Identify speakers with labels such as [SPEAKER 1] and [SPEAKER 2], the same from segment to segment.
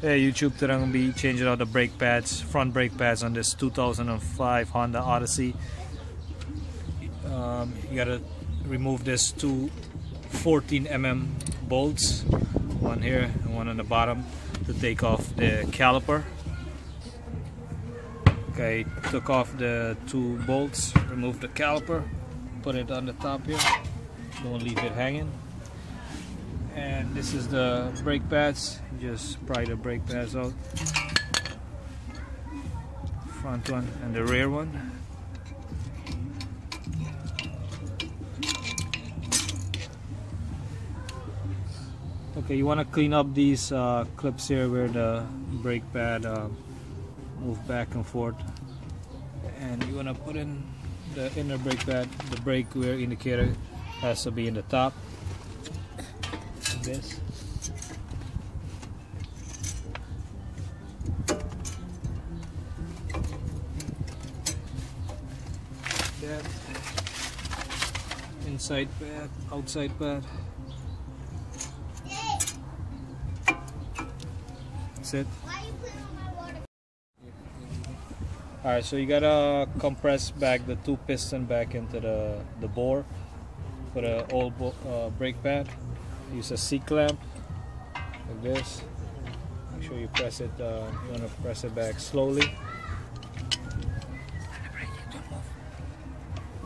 [SPEAKER 1] Hey YouTube, today I'm going to be changing out the brake pads, front brake pads on this 2005 Honda Odyssey. You gotta remove this two 14mm bolts, one here and one on the bottom, to take off the caliper. Okay, took off the two bolts, remove the caliper, put it on the top here, don't leave it hanging. And this is the brake pads. Just pry the brake pads out, front one and the rear one. Okay, you want to clean up these clips here where the brake pad move back and forth, and you want to put in the inner brake pad. The brake wear indicator has to be in the top, like this. That inside pad, outside pad. That's it. Alright, so you gotta compress back the two piston back into the bore for the old brake pad. Use a C-clamp like this. Make sure you press it. You want to press it back slowly.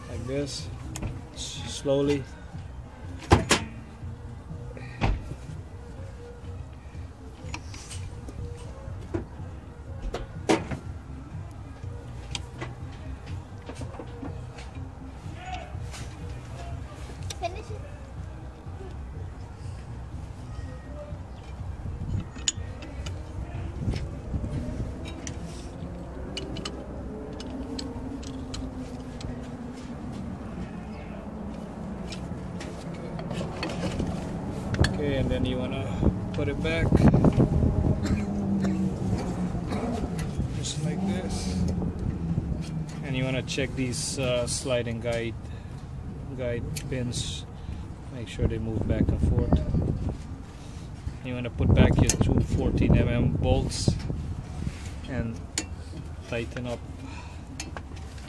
[SPEAKER 1] Like this, slowly.
[SPEAKER 2] Finish it.
[SPEAKER 1] Okay, and then you want to put it back just like this, and you want to check these sliding guide pins, make sure they move back and forth. You want to put back your two 14mm bolts and tighten up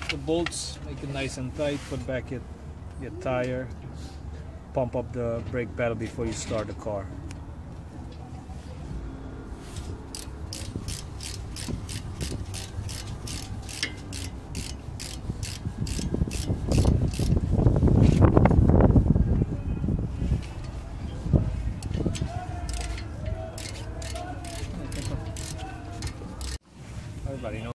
[SPEAKER 1] the bolts, make it nice and tight. Put back your tire, pump up the brake pedal before you start the car. Everybody knows.